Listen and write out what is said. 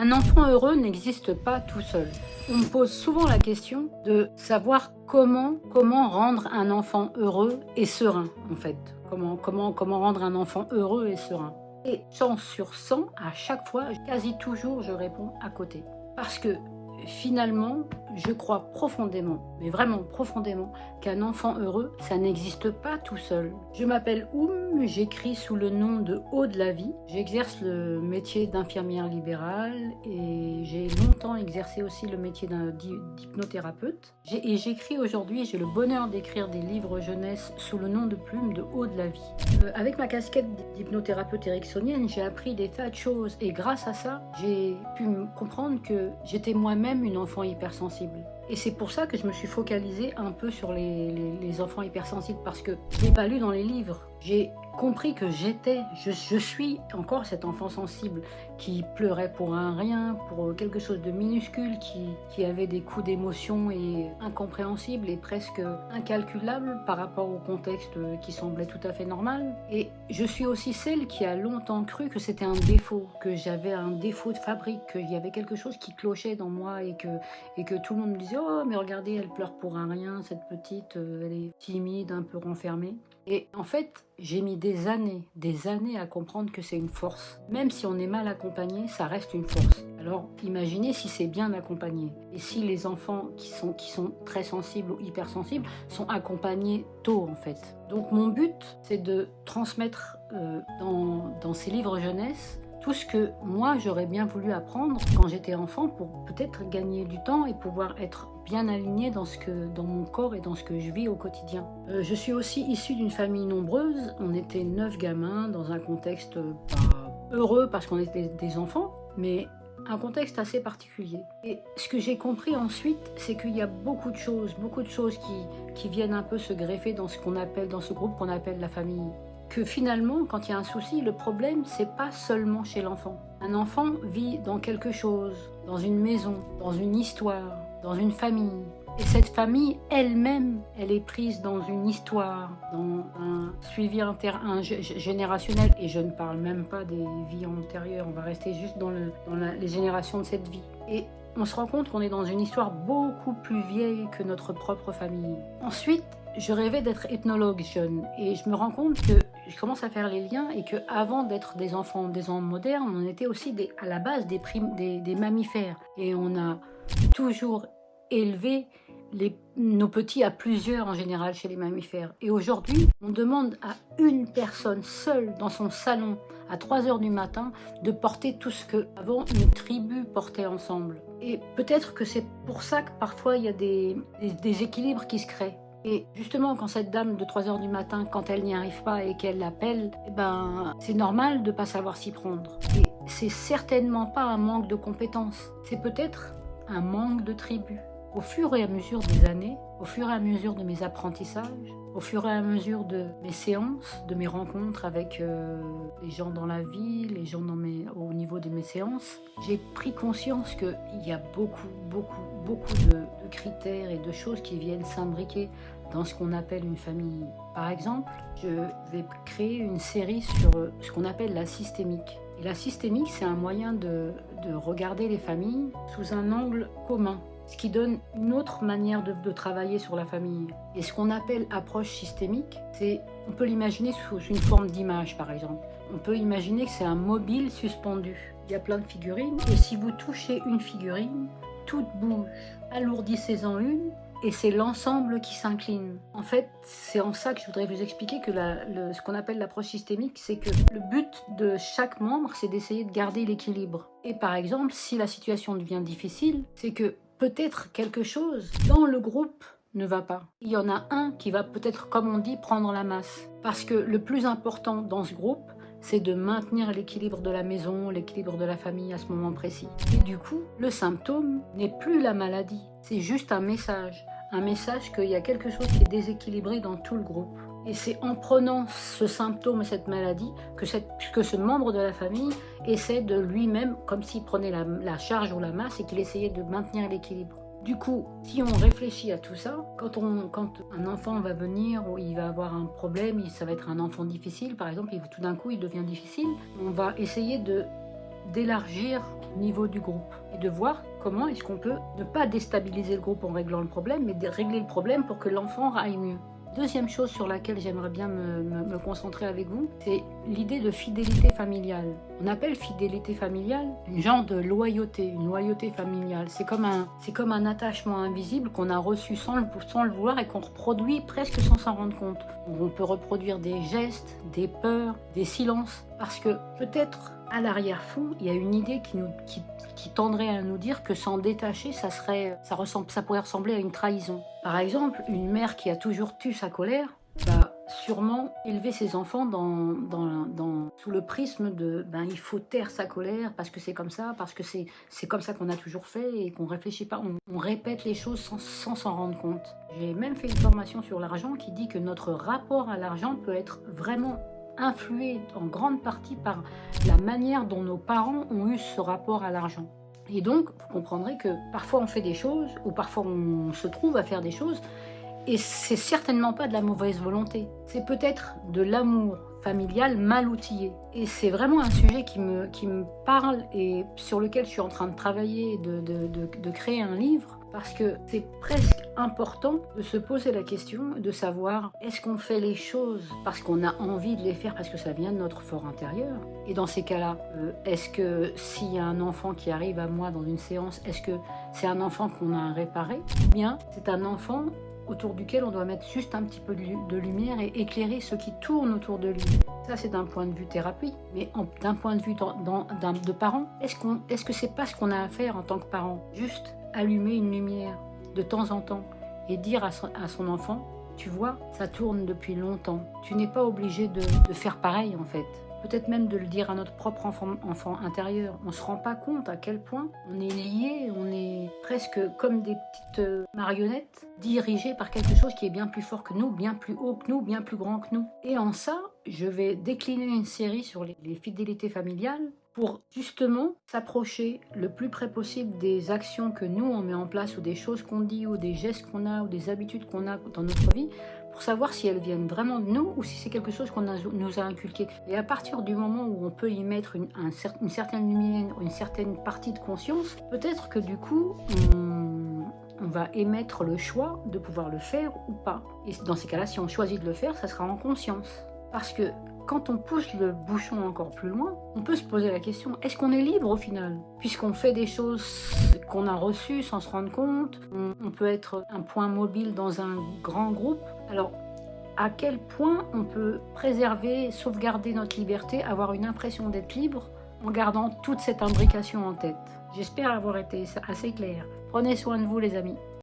Un enfant heureux n'existe pas tout seul. On me pose souvent la question de savoir comment rendre un enfant heureux et serein, en fait. Comment rendre un enfant heureux et serein. Et 100 sur 100, à chaque fois, quasi toujours, je réponds à côté. Parce que finalement, je crois profondément, mais vraiment profondément, qu'un enfant heureux, ça n'existe pas tout seul. Je m'appelle Oum, j'écris sous le nom de Eau de la Vie. J'exerce le métier d'infirmière libérale et j'ai longtemps exercé aussi le métier d'hypnothérapeute. Et j'écris aujourd'hui, j'ai le bonheur d'écrire des livres jeunesse sous le nom de plume de Eau de la Vie. Avec ma casquette d'hypnothérapeute ericksonienne, j'ai appris des tas de choses et grâce à ça, j'ai pu comprendre que j'étais moi-même une enfant hypersensible. Et c'est pour ça que je me suis focalisée un peu sur les enfants hypersensibles, parce que je n'ai pas lu dans les livres. J'ai compris que je suis encore cet enfant sensible qui pleurait pour un rien, pour quelque chose de minuscule, qui avait des coups d'émotion et incompréhensibles et presque incalculables par rapport au contexte qui semblait tout à fait normal. Et je suis aussi celle qui a longtemps cru que c'était un défaut, que j'avais un défaut de fabrique, qu'il y avait quelque chose qui clochait dans moi et que tout le monde me disait « Oh, mais regardez, elle pleure pour un rien, cette petite, elle est timide, un peu renfermée. » Et en fait, j'ai mis des années à comprendre que c'est une force. Même si on est mal accompagné, ça reste une force. Alors, imaginez si c'est bien accompagné. Et si les enfants qui sont très sensibles ou hypersensibles sont accompagnés tôt, en fait. Donc, mon but, c'est de transmettre dans ces livres jeunesse tout ce que moi, j'aurais bien voulu apprendre quand j'étais enfant pour peut-être gagner du temps et pouvoir être bien alignée dans mon corps et dans ce que je vis au quotidien. Je suis aussi issue d'une famille nombreuse. On était 9 gamins dans un contexte pas heureux parce qu'on était des enfants, mais un contexte assez particulier. Et ce que j'ai compris ensuite, c'est qu'il y a beaucoup de choses qui viennent un peu se greffer dans ce groupe qu'on appelle la famille. Que finalement, quand il y a un souci, le problème, c'est pas seulement chez l'enfant. Un enfant vit dans quelque chose, dans une maison, dans une histoire, dans une famille. Et cette famille elle-même, elle est prise dans une histoire, dans un suivi générationnel. Et je ne parle même pas des vies antérieures, on va rester juste dans les générations de cette vie. Et on se rend compte qu'on est dans une histoire beaucoup plus vieille que notre propre famille. Ensuite, je rêvais d'être ethnologue jeune et je me rends compte que je commence à faire les liens et qu'avant d'être des enfants modernes, on était aussi à la base des mammifères. Et on a toujours élevé nos petits à plusieurs en général chez les mammifères. Et aujourd'hui, on demande à une personne seule dans son salon à 3 heures du matin de porter tout ce qu'avant une tribu portait ensemble. Et peut-être que c'est pour ça que parfois il y a des déséquilibres qui se créent. Et justement, quand cette dame de 3 heures du matin, quand elle n'y arrive pas et qu'elle l'appelle, c'est normal de ne pas savoir s'y prendre. Et c'est certainement pas un manque de compétences, c'est peut-être un manque de tribu. Au fur et à mesure des années, au fur et à mesure de mes apprentissages, au fur et à mesure de mes séances, de mes rencontres avec les gens dans la vie, les gens au niveau de mes séances, j'ai pris conscience qu'il y a beaucoup de critères et de choses qui viennent s'imbriquer dans ce qu'on appelle une famille. Par exemple, je vais créer une série sur ce qu'on appelle la systémique. Et la systémique, c'est un moyen de regarder les familles sous un angle commun, ce qui donne une autre manière de travailler sur la famille. Et ce qu'on appelle approche systémique, on peut l'imaginer sous une forme d'image, par exemple. On peut imaginer que c'est un mobile suspendu. Il y a plein de figurines, et si vous touchez une figurine, toute bouge. Alourdissez-en une, et c'est l'ensemble qui s'incline. En fait, c'est en ça que je voudrais vous expliquer que ce qu'on appelle l'approche systémique, c'est que le but de chaque membre, c'est d'essayer de garder l'équilibre. Et par exemple, si la situation devient difficile, c'est que peut-être quelque chose dans le groupe ne va pas. Il y en a un qui va peut-être, comme on dit, prendre la masse. Parce que le plus important dans ce groupe, c'est de maintenir l'équilibre de la maison, l'équilibre de la famille à ce moment précis. Et du coup, le symptôme n'est plus la maladie, c'est juste un message qu'il y a quelque chose qui est déséquilibré dans tout le groupe. Et c'est en prenant ce symptôme et cette maladie que ce membre de la famille essaie de lui-même, comme s'il prenait la charge ou la masse et qu'il essayait de maintenir l'équilibre. Du coup, si on réfléchit à tout ça, quand un enfant va venir ou il va avoir un problème, ça va être un enfant difficile par exemple, et tout d'un coup il devient difficile, on va essayer de d'élargir le niveau du groupe et de voir comment est-ce qu'on peut ne pas déstabiliser le groupe en réglant le problème, mais de régler le problème pour que l'enfant aille mieux. Deuxième chose sur laquelle j'aimerais bien me concentrer avec vous, c'est l'idée de fidélité familiale. On appelle fidélité familiale une genre de loyauté, une loyauté familiale. C'est comme un attachement invisible qu'on a reçu sans le vouloir et qu'on reproduit presque sans s'en rendre compte. On peut reproduire des gestes, des peurs, des silences, parce que peut-être à l'arrière-fond, il y a une idée qui tendrait à nous dire que s'en détacher, ça pourrait ressembler à une trahison. Par exemple, une mère qui a toujours tu sa colère va sûrement élever ses enfants sous le prisme de il faut taire sa colère parce que c'est comme ça qu'on a toujours fait et qu'on réfléchit pas, on répète les choses sans s'en rendre compte. J'ai même fait une formation sur l'argent qui dit que notre rapport à l'argent peut être vraiment influé en grande partie par la manière dont nos parents ont eu ce rapport à l'argent. Et donc, vous comprendrez que parfois on fait des choses, ou parfois on se trouve à faire des choses, et c'est certainement pas de la mauvaise volonté. C'est peut-être de l'amour familial mal outillé. Et c'est vraiment un sujet qui me parle et sur lequel je suis en train de travailler, de créer un livre, parce que c'est presque important de se poser la question de savoir est-ce qu'on fait les choses parce qu'on a envie de les faire parce que ça vient de notre fort intérieur. Et dans ces cas-là, est-ce que s'il y a un enfant qui arrive à moi dans une séance, est-ce que c'est un enfant qu'on a à réparer ou bien c'est un enfant autour duquel on doit mettre juste un petit peu de lumière et éclairer ce qui tourne autour de lui. Ça, c'est d'un point de vue thérapie, mais d'un point de vue de parent, est-ce que c'est pas ce qu'on a à faire en tant que parent? Juste allumer une lumière de temps en temps et dire à son enfant, tu vois, ça tourne depuis longtemps. Tu n'es pas obligé de faire pareil en fait. Peut-être même de le dire à notre propre enfant intérieur. On ne se rend pas compte à quel point on est lié, on est presque comme des petites marionnettes dirigées par quelque chose qui est bien plus fort que nous, bien plus haut que nous, bien plus grand que nous. Et en ça, je vais décliner une série sur les fidélités familiales pour justement s'approcher le plus près possible des actions que nous on met en place ou des choses qu'on dit ou des gestes qu'on a ou des habitudes qu'on a dans notre vie pour savoir si elles viennent vraiment de nous ou si c'est quelque chose qu'on nous a inculqué. Et à partir du moment où on peut y mettre une certaine lumière, une certaine partie de conscience, peut-être que du coup on va émettre le choix de pouvoir le faire ou pas. Et dans ces cas-là, si on choisit de le faire, ça sera en conscience. Parce que quand on pousse le bouchon encore plus loin, on peut se poser la question, est-ce qu'on est libre au final? Puisqu'on fait des choses qu'on a reçues sans se rendre compte, on peut être un point mobile dans un grand groupe. Alors, à quel point on peut préserver, sauvegarder notre liberté, avoir une impression d'être libre en gardant toute cette imbrication en tête? J'espère avoir été assez claire. Prenez soin de vous les amis.